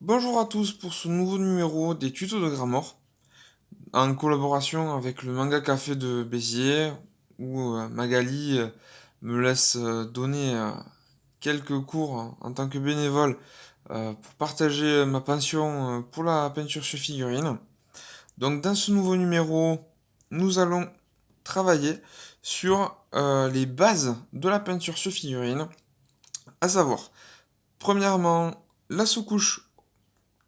Bonjour à tous pour ce nouveau numéro des tutos de Gramor, en collaboration avec le Manga Café de Béziers, où Magali me laisse donner quelques cours en tant que bénévole pour partager ma passion pour la peinture sur figurine. Donc dans ce nouveau numéro, nous allons travailler sur les bases de la peinture sur figurine, à savoir, premièrement, la sous-couche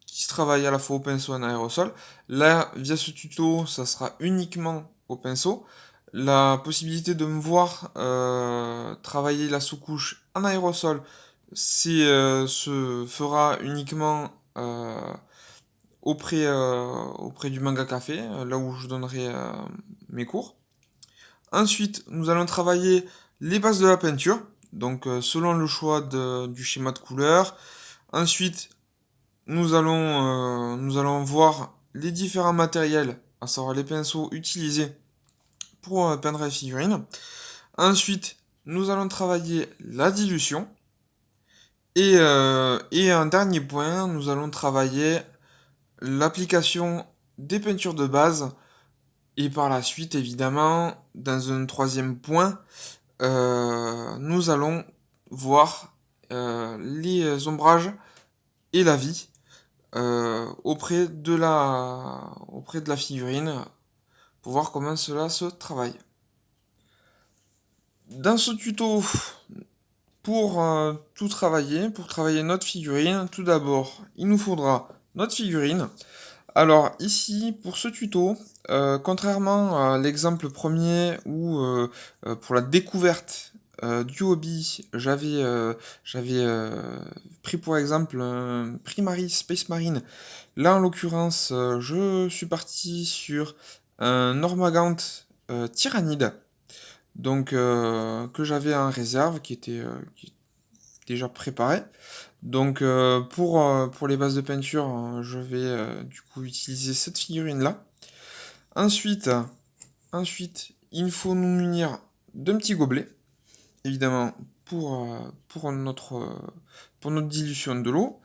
qui se travaille à la fois au pinceau et en aérosol. Là, via ce tuto, ça sera uniquement au pinceau. La possibilité de me voir travailler la sous-couche en aérosol, se fera uniquement auprès du Manga Café, là où je donnerai mes cours. Ensuite, nous allons travailler les bases de la peinture, donc selon le choix du schéma de couleur. Ensuite, nous allons voir les différents matériels, à savoir les pinceaux utilisés pour peindre les figurines. Ensuite, nous allons travailler la dilution. Et un dernier point, nous allons travailler l'application des peintures de base. Et par la suite, évidemment, dans un troisième point, nous allons voir les ombrages et la vie auprès de la figurine pour voir comment cela se travaille. Dans ce tuto, pour tout travailler, pour travailler notre figurine, tout d'abord, il nous faudra notre figurine. Alors ici, pour ce tuto, contrairement à l'exemple premier où pour la découverte du hobby, j'avais pris pour exemple un Primary Space Marine. Là, en l'occurrence, je suis parti sur un Normagant Tyrannide, donc que j'avais en réserve, qui est déjà préparé. Donc pour les bases de peinture, je vais du coup utiliser cette figurine-là. Ensuite, ensuite, il faut nous munir d'un petit gobelet, évidemment pour notre dilution de l'eau,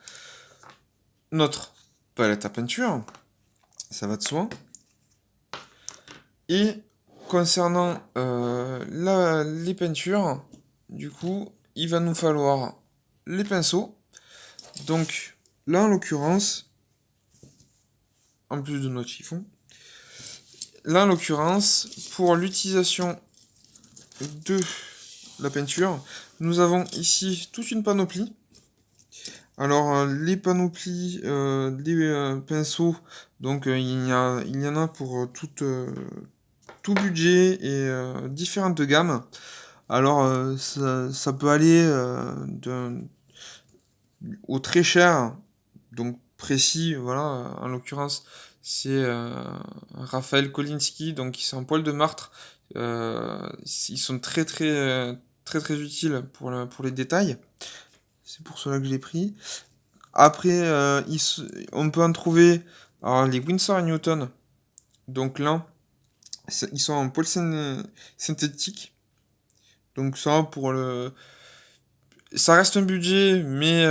notre palette à peinture, ça va de soi. Et concernant les peintures, du coup, il va nous falloir les pinceaux. Donc là, en l'occurrence, en plus de notre chiffon, là, en l'occurrence, pour l'utilisation de la peinture, nous avons ici toute une panoplie. Alors, les panoplies, les pinceaux, donc il y en a pour tout budget et différentes gammes. Alors, ça peut aller au très cher, donc précis, voilà, en l'occurrence, c'est Raphaël Kolinski, donc ils sont en poil de martre. Ils sont très utiles pour les détails. C'est pour cela que je l'ai pris. Après, on peut en trouver alors, les Winsor & Newton. Donc là, ils sont en poil synthétique. Donc ça, ça reste un budget, mais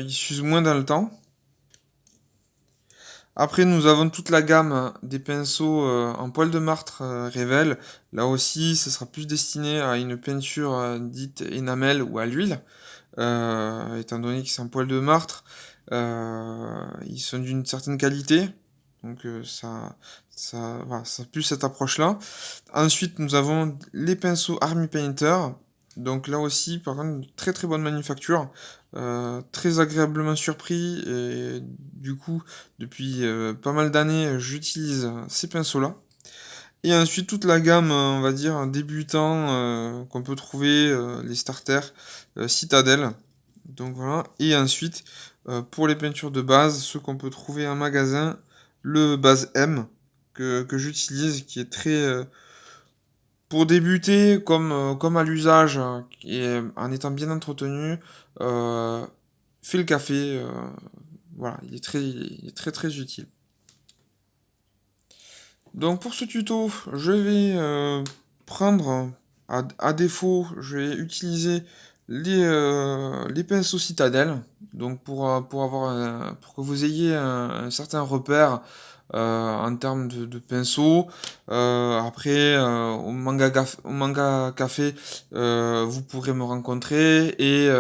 il s'use moins dans le temps. Après, nous avons toute la gamme des pinceaux en poil de martre Revel. Là aussi, ce sera plus destiné à une peinture dite énamel ou à l'huile, étant donné qu'ils sont en poil de martre. Ils sont d'une certaine qualité, donc voilà, ça a plus cette approche-là. Ensuite, nous avons les pinceaux Army Painter. Donc là aussi, par contre, très bonne manufacture, très agréablement surpris et du coup, depuis pas mal d'années, j'utilise ces pinceaux-là. Et ensuite, toute la gamme, on va dire, débutant, qu'on peut trouver, les starters, Citadel. Donc voilà. Et ensuite, pour les peintures de base, ceux qu'on peut trouver en magasin, le base M que j'utilise, qui est très, pour débuter, comme à l'usage, et en étant bien entretenu, fait le café. Voilà, il est très utile. Donc pour ce tuto, je vais prendre, à défaut, je vais utiliser les pinceaux citadelles, donc pour que vous ayez un certain repère en termes de pinceaux. Après, au manga café, vous pourrez me rencontrer et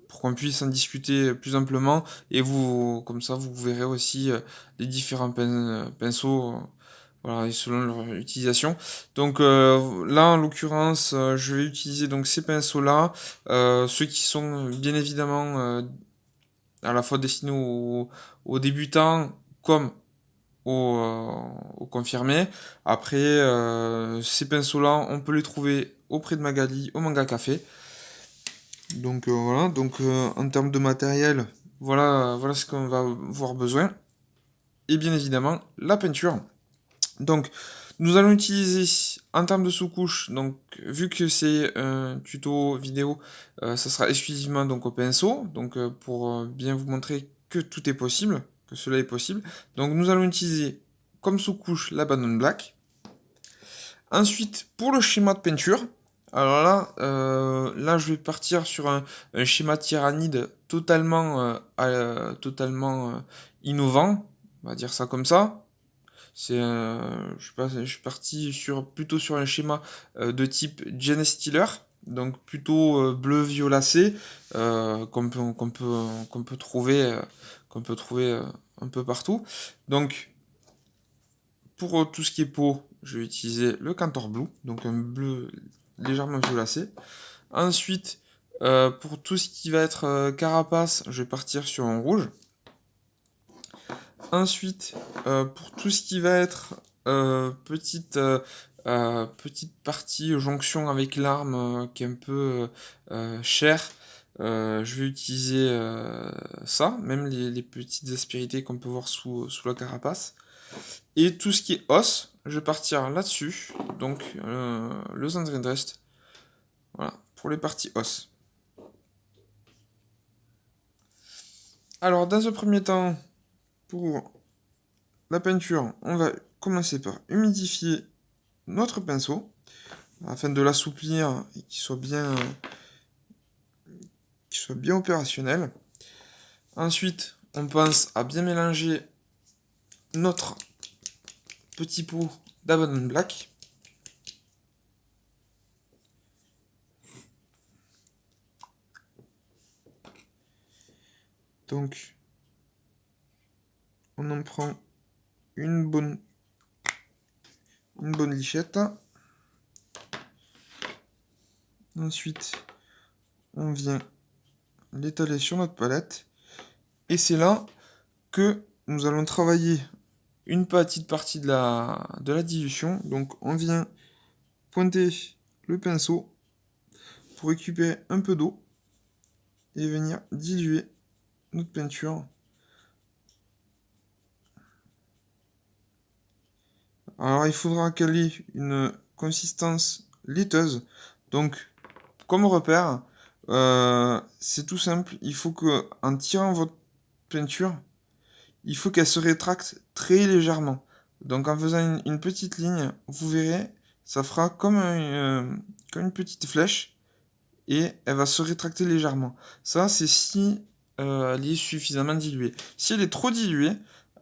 pour qu'on puisse en discuter plus amplement. Et vous, comme ça, vous verrez aussi les différents pinceaux. Voilà, et selon leur utilisation. Donc là, en l'occurrence, je vais utiliser donc ces pinceaux-là, ceux qui sont bien évidemment à la fois destinés aux débutants comme aux confirmés. Après, ces pinceaux-là, on peut les trouver auprès de Magali au Manga Café. Donc voilà, donc en termes de matériel, voilà ce qu'on va avoir besoin. Et bien évidemment, la peinture. Donc, nous allons utiliser en termes de sous-couche, donc vu que c'est un tuto vidéo, ça sera exclusivement donc au pinceau, donc pour bien vous montrer que tout est possible, que cela est possible. Donc nous allons utiliser comme sous-couche la Banane Black. Ensuite, pour le schéma de peinture, alors là je vais partir sur un schéma tyrannide totalement innovant, on va dire ça comme ça. Je suis parti plutôt sur un schéma de type Jane Steeler, donc plutôt bleu violacé qu'on peut trouver un peu partout. Donc pour tout ce qui est peau, je vais utiliser le Cantor Blue, donc un bleu légèrement violacé. Ensuite, pour tout ce qui va être carapace, je vais partir sur un rouge. Ensuite, pour tout ce qui va être petite partie jonction avec l'arme qui est un peu chère, je vais utiliser ça, même les petites aspérités qu'on peut voir sous la carapace. Et tout ce qui est os, je vais partir là-dessus, donc le Zandrindrest, voilà, pour les parties os. Alors, dans un premier temps, pour la peinture, on va commencer par humidifier notre pinceau afin de l'assouplir et qu'il soit bien opérationnel. Ensuite, on pense à bien mélanger notre petit pot d'Abaddon Black. Donc, on en prend une bonne lichette. Ensuite, on vient l'étaler sur notre palette. Et c'est là que nous allons travailler une petite partie de la dilution. Donc on vient pointer le pinceau pour récupérer un peu d'eau et venir diluer notre peinture. Alors il faudra qu'elle ait une consistance laiteuse. Donc comme repère, c'est tout simple. Il faut que en tirant votre peinture, il faut qu'elle se rétracte très légèrement. Donc en faisant une petite ligne, vous verrez, ça fera comme une petite flèche et elle va se rétracter légèrement. Ça, c'est si elle est suffisamment diluée. Si elle est trop diluée,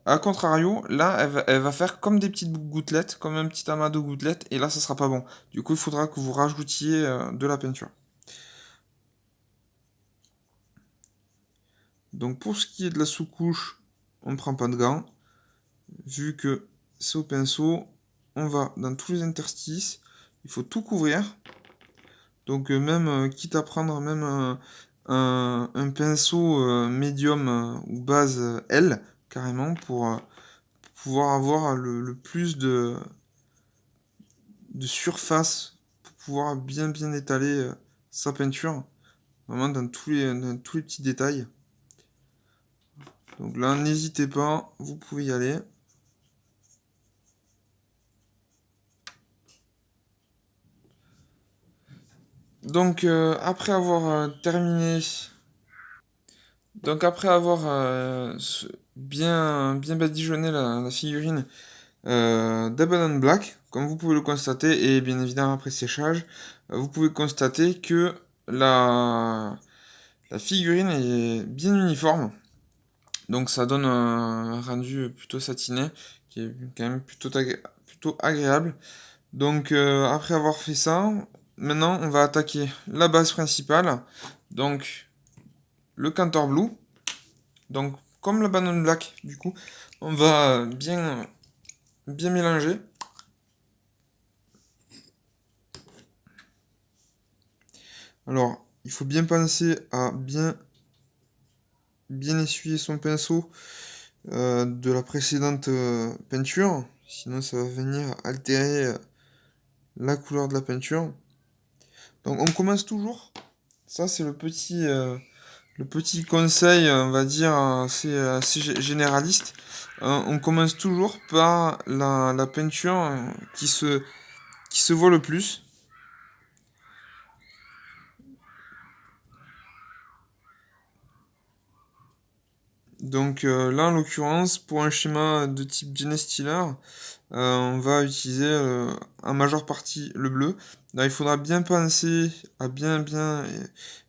à contrario, là, elle va faire comme des petites gouttelettes, comme un petit amas de gouttelettes, et là, ça sera pas bon. Du coup, il faudra que vous rajoutiez de la peinture. Donc pour ce qui est de la sous-couche, on ne prend pas de gants. Vu que c'est au pinceau, on va dans tous les interstices, il faut tout couvrir. Donc même, quitte à prendre même un pinceau médium ou base L, carrément, pour pouvoir avoir le plus de surface, pour pouvoir bien étaler sa peinture, vraiment dans tous les petits détails. Donc là, n'hésitez pas, vous pouvez y aller. Donc après avoir terminé, donc après avoir bien badigeonné la figurine d'Abaddon Black, comme vous pouvez le constater, et bien évidemment après séchage, vous pouvez constater que la figurine est bien uniforme. Donc ça donne un rendu plutôt satiné, qui est quand même plutôt agréable. Donc après avoir fait ça, maintenant on va attaquer la base principale. Donc le Cantor Blue. Donc comme la banane black, du coup, on va bien mélanger. Alors, il faut bien penser à bien essuyer son pinceau de la précédente peinture, sinon ça va venir altérer la couleur de la peinture. Donc on commence toujours, ça c'est le petit conseil, on va dire, assez généraliste. On commence toujours par la peinture qui se voit le plus. Donc là, en l'occurrence, pour un schéma de type Gene Stealer, on va utiliser en majeure partie le bleu. Là, il faudra bien penser à bien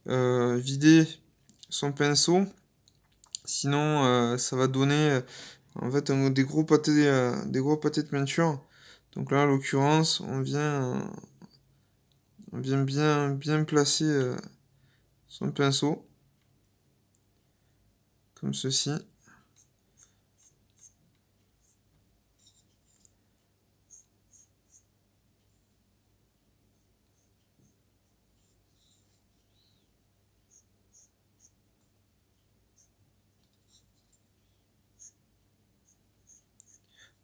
vider son pinceau, sinon ça va donner en fait des gros pâtés de peinture. Donc là, en l'occurrence, on vient bien placer son pinceau, comme ceci.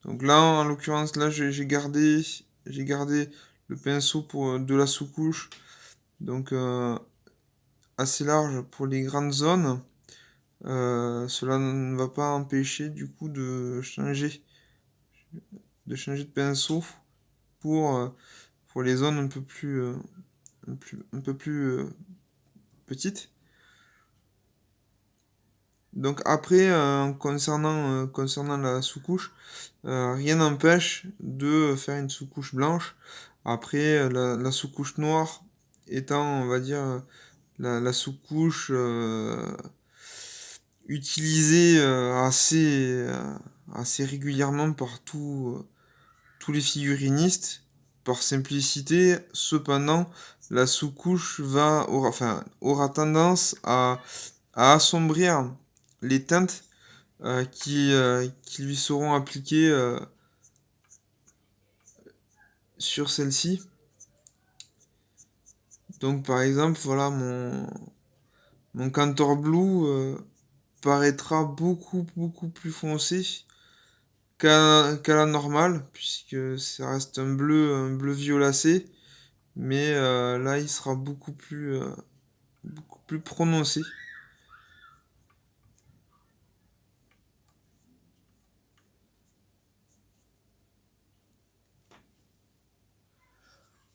Donc là, en l'occurrence, là, j'ai gardé le pinceau pour de la sous-couche, donc assez large pour les grandes zones. Cela ne va pas empêcher du coup de changer de pinceau pour, euh, pour les zones un peu plus petites. Donc après, concernant la sous-couche, rien n'empêche de faire une sous-couche blanche. Après, la sous-couche noire étant, on va dire, la sous-couche utilisée assez régulièrement par tous les figurinistes, par simplicité. Cependant, la sous-couche aura tendance à assombrir les teintes qui lui seront appliquées sur celle-ci. Donc par exemple, voilà, mon Cantor Blue paraîtra beaucoup plus foncé qu'à la normale, puisque ça reste un bleu violacé, mais là il sera beaucoup plus prononcé.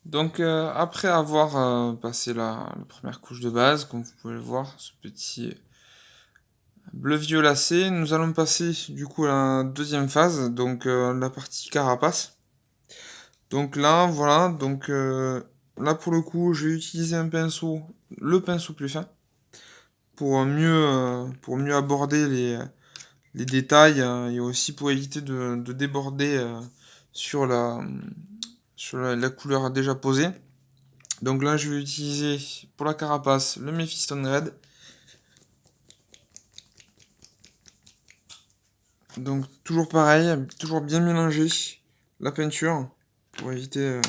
Donc après avoir passé la première couche de base, comme vous pouvez le voir, ce petit bleu violacé, nous allons passer du coup à la deuxième phase, donc la partie carapace. Donc là, voilà, donc là pour le coup, je vais utiliser le pinceau plus fin, pour mieux aborder les détails et aussi pour éviter de déborder sur la couleur déjà posée. Donc là, je vais utiliser pour la carapace le Mephiston Red. Donc toujours pareil, toujours bien mélanger la peinture pour éviter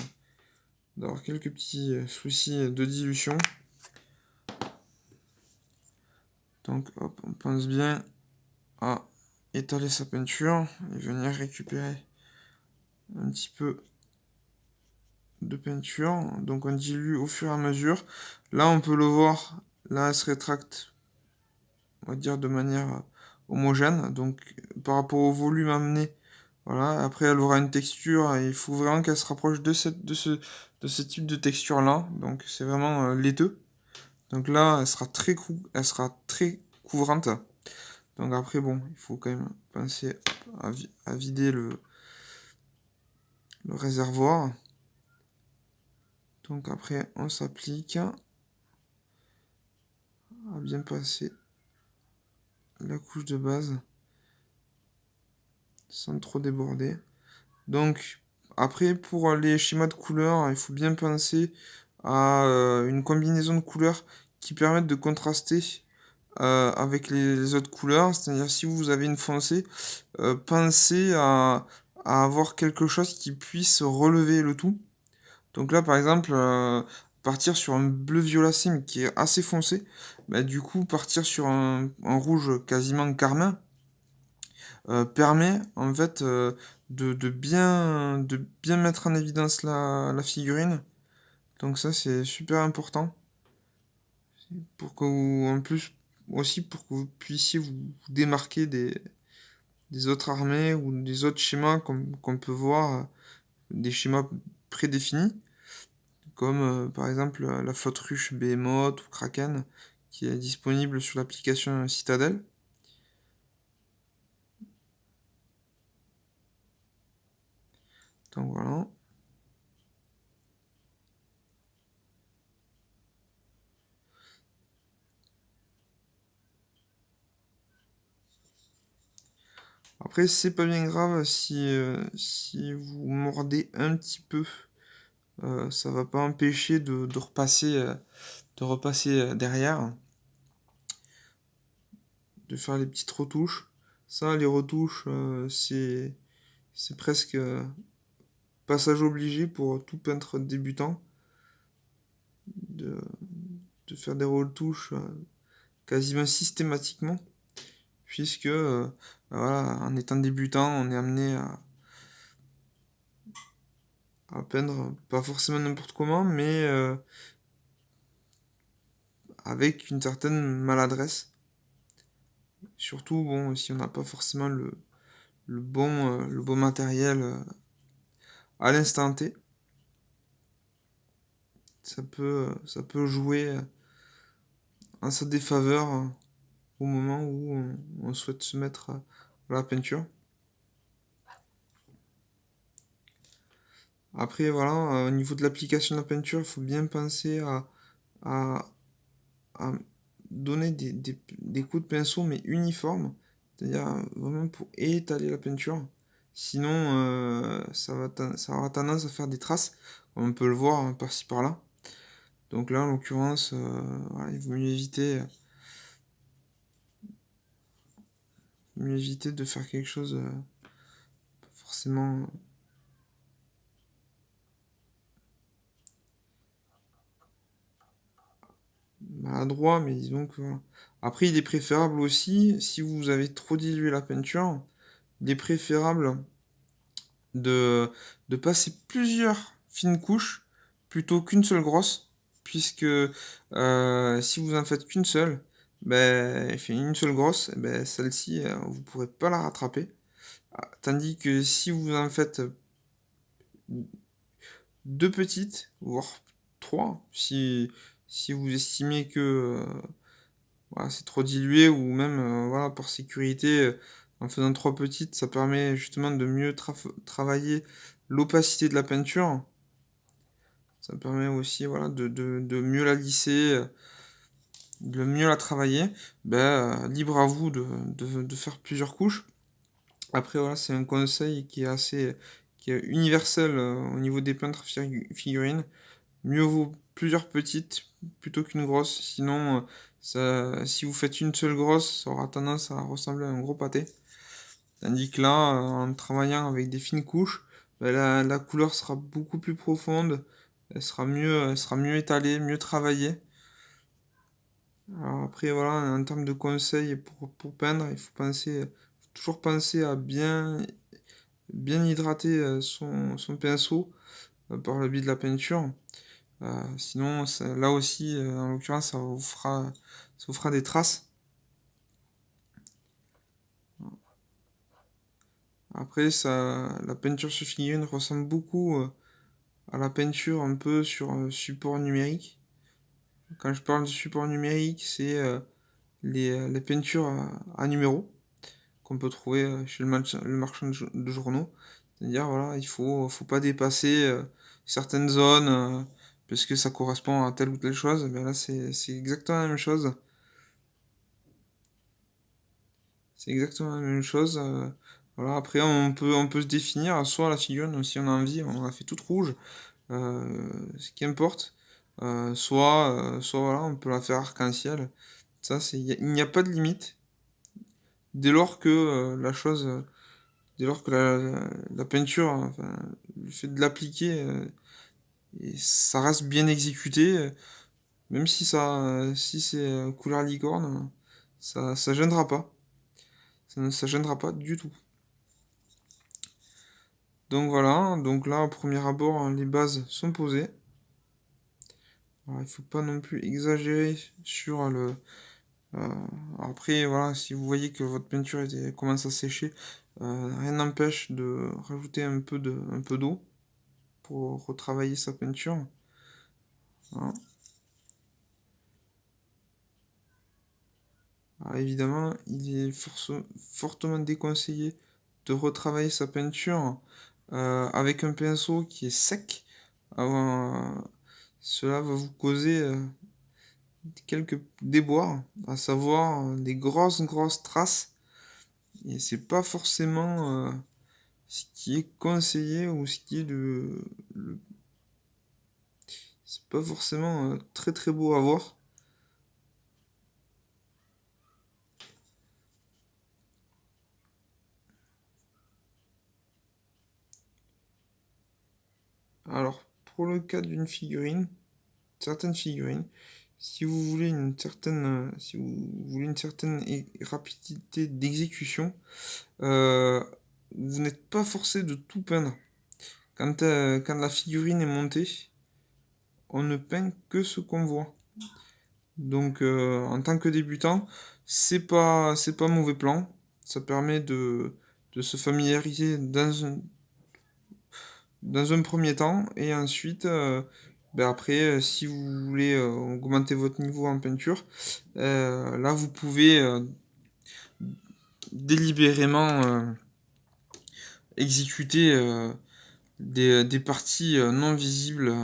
d'avoir quelques petits soucis de dilution. Donc hop, on pense bien à étaler sa peinture et venir récupérer un petit peu de peinture. Donc on dilue au fur et à mesure. Là on peut le voir, là elle se rétracte, on va dire de manière homogène. Donc par rapport au volume amené, voilà. Après elle aura une texture et il faut vraiment qu'elle se rapproche de ce type de texture là. Donc c'est vraiment laiteux. Donc là elle sera très couvrante. Donc après bon, il faut quand même penser à vider le réservoir. Donc après on s'applique. à bien passer la couche de base sans trop déborder. Donc après pour les schémas de couleurs, il faut bien penser à une combinaison de couleurs qui permettent de contraster avec les autres couleurs. C'est-à-dire si vous avez une foncée, pensez à avoir quelque chose qui puisse relever le tout. Donc là par exemple, partir sur un bleu violacé mais qui est assez foncé, bah, du coup partir sur un rouge quasiment carmin, permet en fait de bien mettre en évidence la figurine. Donc ça c'est super important pour que vous, en plus aussi pour que vous puissiez vous démarquer des autres armées ou des autres schémas qu'on peut voir, des schémas prédéfinis, comme par exemple la flotte ruche Behemoth ou Kraken, qui est disponible sur l'application Citadel. Donc voilà. Après, c'est pas bien grave si vous mordez un petit peu. Ça va pas empêcher de repasser derrière, de faire les petites retouches. Ça, les retouches, c'est presque passage obligé pour tout peintre débutant de, de faire des retouches quasiment systématiquement, puisque voilà, en étant débutant, on est amené à peindre pas forcément n'importe comment, mais avec une certaine maladresse. Surtout, bon, si on n'a pas forcément le bon matériel à l'instant T, ça peut jouer en sa défaveur au moment où on souhaite se mettre à la peinture. Après, voilà, au niveau de l'application de la peinture, il faut bien penser à, à donner des coups de pinceau, mais uniformes, c'est-à-dire vraiment pour étaler la peinture. Sinon, ça aura tendance à faire des traces, comme on peut le voir par-ci par-là. Donc là, en l'occurrence, voilà, il vaut mieux éviter de faire quelque chose pas forcément maladroit, mais disons que voilà. Après, il est préférable aussi, si vous avez trop dilué la peinture, il est préférable de, de passer plusieurs fines couches plutôt qu'une seule grosse, puisque si vous en faites qu'une seule, ben, fait une seule grosse, ben, celle-ci, vous ne pourrez pas la rattraper. Tandis que si vous en faites deux petites, voire trois, si vous estimez que voilà, c'est trop dilué, ou même voilà, par sécurité, en faisant trois petites, ça permet justement de mieux travailler l'opacité de la peinture. Ça permet aussi voilà, de mieux la lisser, de mieux la travailler. Ben, libre à vous de faire plusieurs couches. Après, voilà, c'est un conseil qui est universel au niveau des peintres figurines. Mieux vaut plusieurs petites plutôt qu'une grosse. Sinon, si vous faites une seule grosse, ça aura tendance à ressembler à un gros pâté. Tandis que là, en travaillant avec des fines couches, ben, la couleur sera beaucoup plus profonde. Elle sera mieux étalée, mieux travaillée. Alors après, voilà, en termes de conseils pour peindre, faut toujours penser à bien hydrater son pinceau par le biais de la peinture. Sinon, là aussi, en l'occurrence, ça vous fera des traces. Après, la peinture sur figurine ressemble beaucoup à la peinture un peu sur support numérique. Quand je parle de support numérique, c'est les peintures à numéros qu'on peut trouver chez le marchand de journaux. C'est-à-dire, voilà, il faut pas dépasser certaines zones parce que ça correspond à telle ou telle chose. Ben là, c'est exactement la même chose. C'est exactement la même chose. Voilà, après on peut se définir, soit la figurine, si on a envie, on la fait toute rouge, ce qu'importe. Soit voilà, on peut la faire arc-en-ciel. Ça, il n'y a pas de limite. Dès lors que dès lors que la peinture, enfin, le fait de l'appliquer, et ça reste bien exécuté, même si c'est couleur licorne, ça gênera pas. Ça gênera pas du tout. Donc voilà, donc là, au premier abord, hein, les bases sont posées. Alors, il faut pas non plus exagérer sur le. euh, Après, voilà, si vous voyez que votre peinture commence à sécher, rien n'empêche de rajouter un peu d'eau pour retravailler sa peinture. Voilà. Alors, évidemment, il est fortement déconseillé de retravailler sa peinture avec un pinceau qui est sec. Cela va vous causer quelques déboires, à savoir des grosses traces. Et c'est pas forcément ce qui est conseillé ou ce qui est c'est pas forcément très beau à voir. Alors, pour le cas d'une figurine, certaines figurines, si vous voulez une certaine rapidité d'exécution, euh, vous n'êtes pas forcé de tout peindre. Quand la figurine est montée, on ne peint que ce qu'on voit. Donc, en tant que débutant, c'est pas mauvais plan. Ça permet de se familiariser dans un premier temps, et ensuite, ben après, si vous voulez augmenter votre niveau en peinture, là vous pouvez délibérément exécuter des parties non visibles.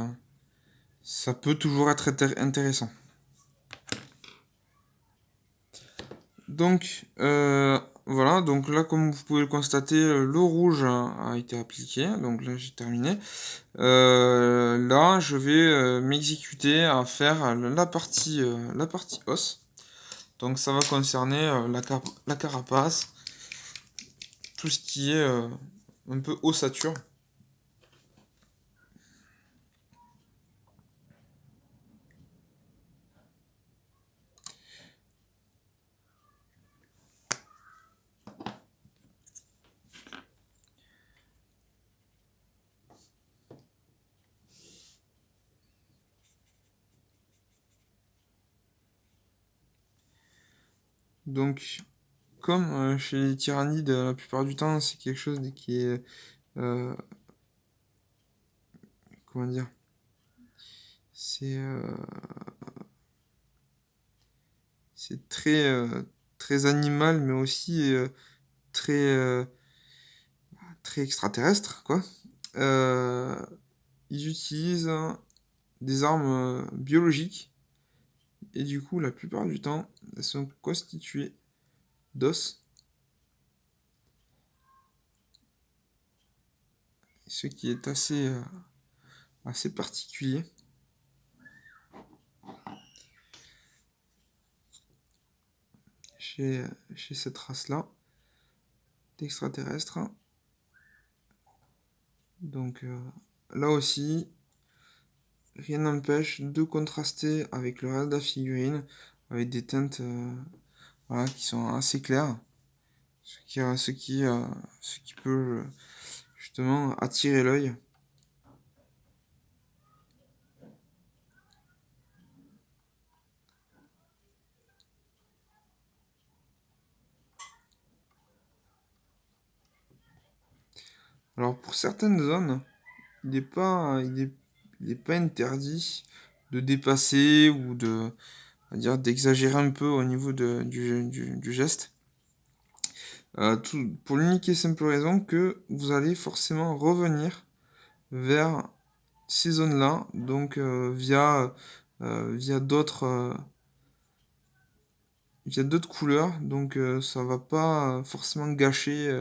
Ça peut toujours être intéressant. Donc, voilà, donc là, comme vous pouvez le constater, le rouge a été appliqué, donc là j'ai terminé. Là, je vais m'exécuter à faire la partie os. Donc ça va concerner la carapace, tout ce qui est un peu ossature. Donc, comme chez les tyrannides, la plupart du temps, c'est quelque chose qui est... euh, comment dire? C'est c'est très animal, mais aussi très, très extraterrestre, quoi. Euh, Ils utilisent des armes biologiques, et du coup, la plupart du temps, elles sont constituées d'os, ce qui est assez particulier chez, chez cette race-là d'extraterrestres. Donc là aussi, rien n'empêche de contraster avec le reste de la figurine, avec des teintes voilà, qui sont assez claires, ce qui peut justement attirer l'œil. Alors pour certaines zones, il est pas interdit de dépasser ou on va dire, d'exagérer un peu au niveau du geste. Pour l'unique et simple raison que vous allez forcément revenir vers ces zones-là, donc via il y a d'autres couleurs, donc ça va pas forcément gâcher,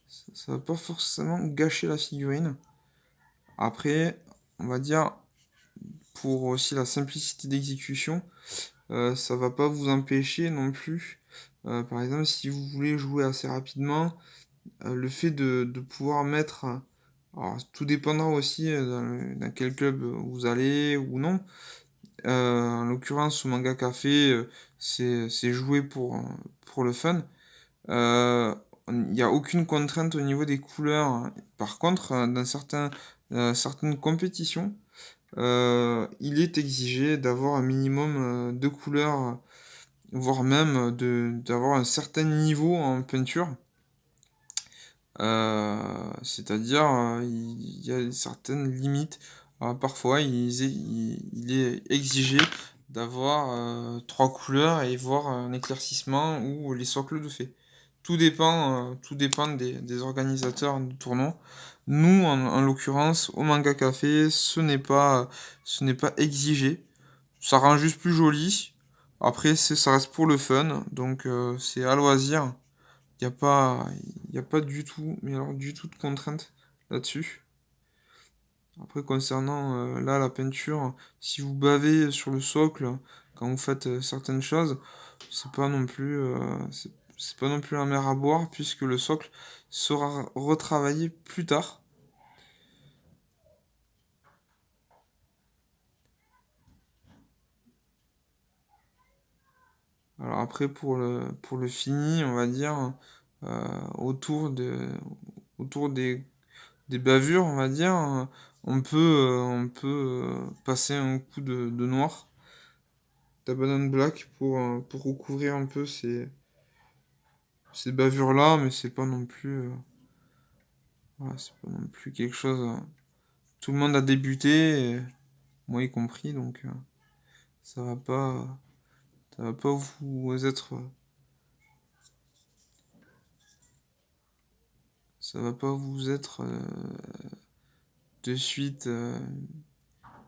ça va pas forcément gâcher la figurine. Après, on va dire, pour aussi la simplicité d'exécution, ça va pas vous empêcher non plus, par exemple, si vous voulez jouer assez rapidement, le fait de pouvoir mettre, alors tout dépendra aussi, dans quel club vous allez ou non. En l'occurrence, au Manga Café, c'est joué pour le fun. Heu, il y a aucune contrainte au niveau des couleurs, hein. Par contre, dans certaines compétitions, il est exigé d'avoir un minimum, de couleurs, voire même, d'avoir un certain niveau en peinture. C'est-à-dire, il y a une certaine limite. Parfois, il est exigé d'avoir, 3 couleurs et voire un éclaircissement ou les socles de fées. Tout dépend des organisateurs de tournois. Nous, en l'occurrence, au Manga Café, ce n'est pas exigé. Ça rend juste plus joli. Après, ça reste pour le fun, donc c'est à loisir. Il y a pas il y a pas du tout, mais alors du tout de contrainte là-dessus. Après concernant, là, la peinture, si vous bavez sur le socle quand vous faites, certaines choses, c'est pas non plus, c'est pas non plus la mer à boire puisque le socle sera retravaillé plus tard. Alors après pour le fini, on va dire, heu, autour de autour des bavures, on va dire, on peut, passer un coup de noir, d'Abaddon Black pour recouvrir un peu ces bavures-là, mais c'est pas non plus, voilà, c'est pas non plus quelque chose, tout le monde a débuté, et moi y compris, donc ça va pas ça va pas vous être, ça va pas vous être, de suite,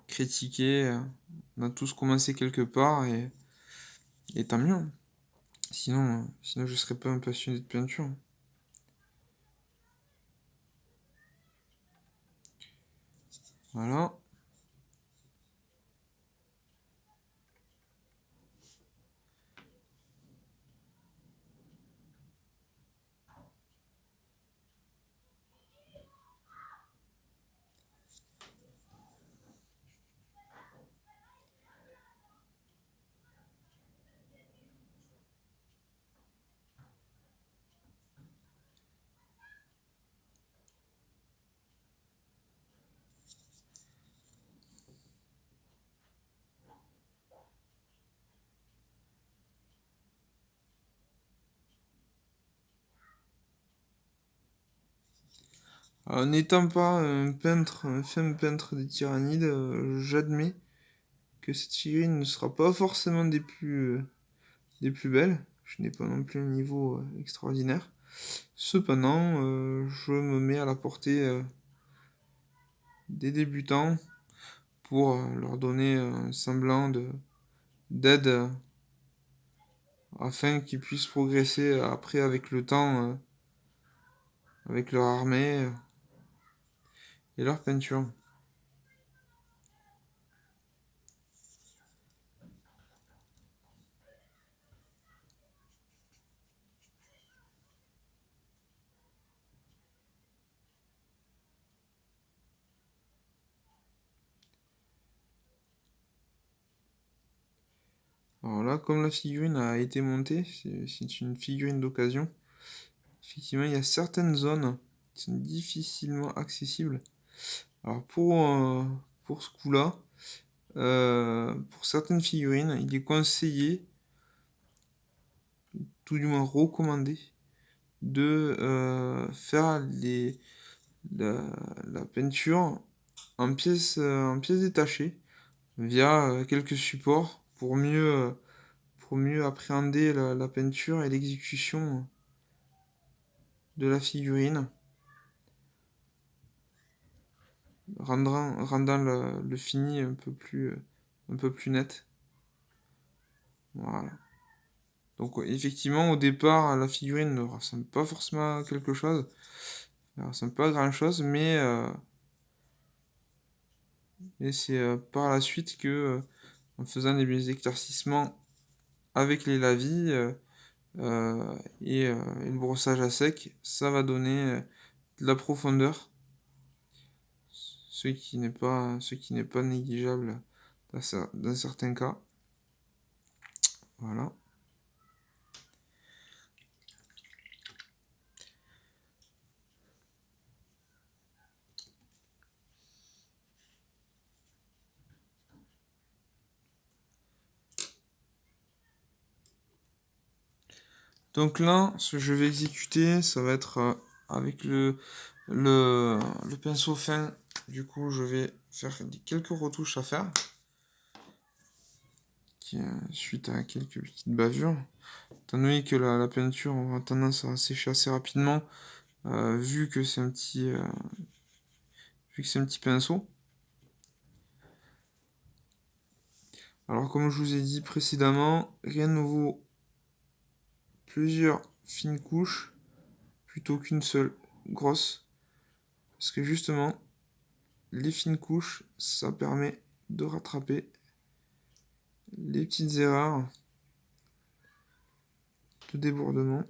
critiqué, on a tous commencé quelque part et tant mieux, hein. Sinon je serais pas un passionné de peinture. Voilà. N'étant pas un fin peintre des tyrannides, j'admets que cette figurine ne sera pas forcément des plus belles. Je n'ai pas non plus un niveau extraordinaire. Cependant, je me mets à la portée des débutants pour leur donner un semblant d'aide afin qu'ils puissent progresser après avec le temps, avec leur armée et leur peinture. Alors là, comme la figurine a été montée, c'est une figurine d'occasion. Effectivement, il y a certaines zones qui sont difficilement accessibles. Alors pour ce coup-là, pour certaines figurines, il est conseillé, tout du moins recommandé, de faire la, la peinture en pièces détachées via quelques supports pour mieux appréhender la peinture et l'exécution de la figurine, rendant le fini un peu plus net. Voilà. Donc effectivement, au départ, la figurine ne ressemble pas forcément à quelque chose. Elle ressemble pas à grand-chose, mais c'est par la suite que, en faisant des éclaircissements avec les lavis et le brossage à sec, ça va donner de la profondeur, ce qui n'est pas négligeable dans certains cas. Voilà. Donc là, ce que je vais exécuter, ça va être avec le pinceau fin. Du coup, je vais faire quelques retouches à faire, suite à quelques petites bavures. Étant donné que la peinture a tendance à sécher assez rapidement, vu que c'est un petit pinceau. Alors comme je vous ai dit précédemment, rien ne vaut plusieurs fines couches plutôt qu'une seule grosse. Parce que justement, les fines couches, ça permet de rattraper les petites erreurs de débordement.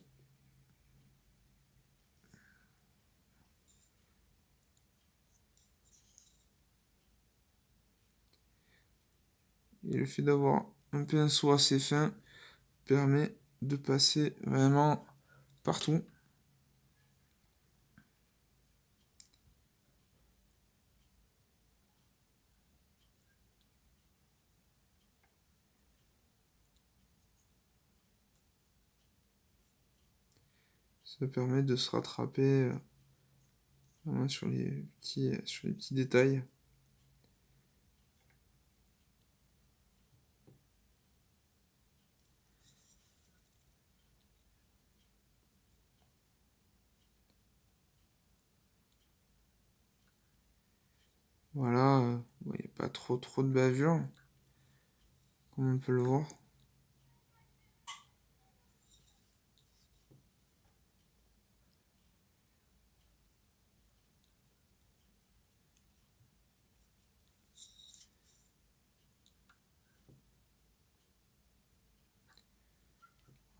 Et le fait d'avoir un pinceau assez fin permet de passer vraiment partout. Ça permet de se rattraper vraiment sur les petits détails. Voilà, il n'y a pas trop de bavure, comme on peut le voir.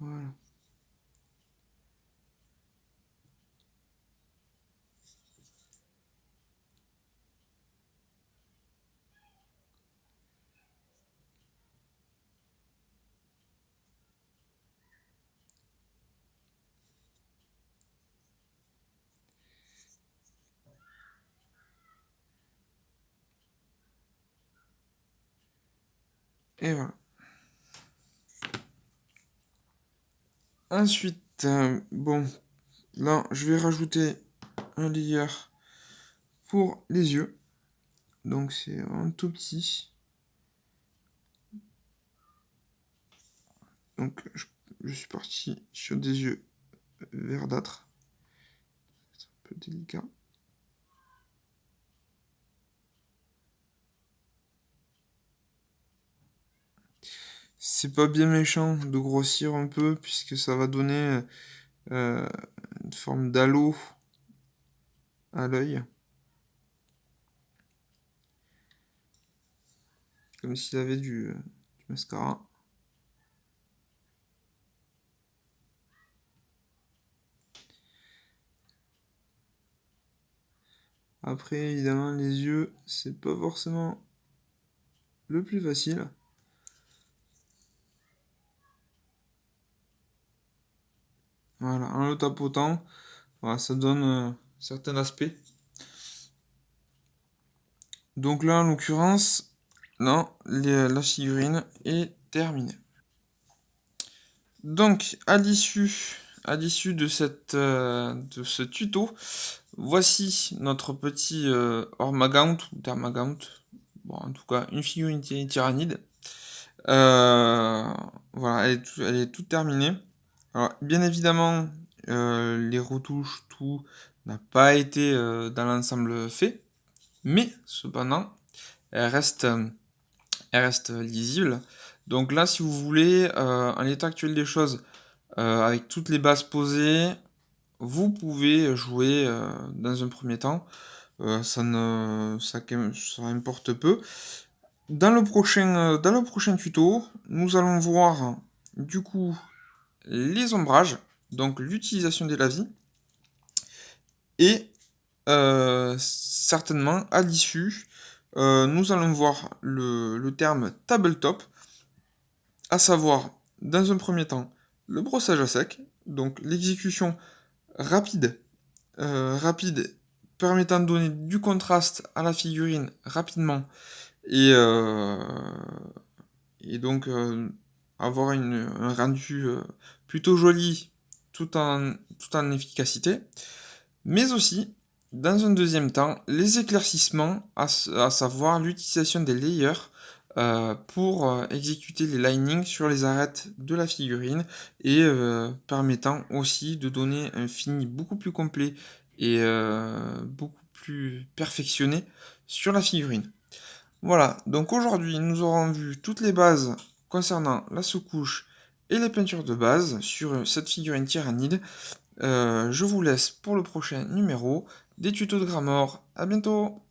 Voilà. Et voilà. Ensuite, bon, là, je vais rajouter un layer pour les yeux. Donc c'est un tout petit. Donc je suis parti sur des yeux verdâtres. C'est un peu délicat. C'est pas bien méchant de grossir un peu puisque ça va donner une forme d'halo à l'œil. Comme s'il avait du mascara. Après, évidemment, les yeux, c'est pas forcément le plus facile. Voilà, en le tapotant, voilà, ça donne un certain aspect. Donc là, en l'occurrence, non, la figurine est terminée. Donc, à l'issue de de ce tuto, voici notre petit Ormagaunt ou Termagaunt. Bon, en tout cas, une figurine tyrannide. Voilà, elle est toute terminée. Alors, bien évidemment, les retouches, tout n'a pas été dans l'ensemble fait, mais cependant, elle reste lisible. Donc là, si vous voulez, en l'état actuel des choses, avec toutes les bases posées, vous pouvez jouer, dans un premier temps. Ça importe peu. Dans le prochain tuto, nous allons voir du coup les ombrages, donc l'utilisation des lavis, et certainement à l'issue, nous allons voir le terme tabletop, à savoir dans un premier temps le brossage à sec, donc l'exécution rapide, rapide permettant de donner du contraste à la figurine rapidement et, donc avoir un rendu plutôt joli tout en efficacité, mais aussi, dans un deuxième temps, les éclaircissements, à savoir l'utilisation des layers pour exécuter les linings sur les arêtes de la figurine et permettant aussi de donner un fini beaucoup plus complet et beaucoup plus perfectionné sur la figurine. Voilà, donc aujourd'hui nous aurons vu toutes les bases concernant la sous-couche et les peintures de base sur cette figurine tyrannide. Je vous laisse pour le prochain numéro des tutos de Grammar. À bientôt!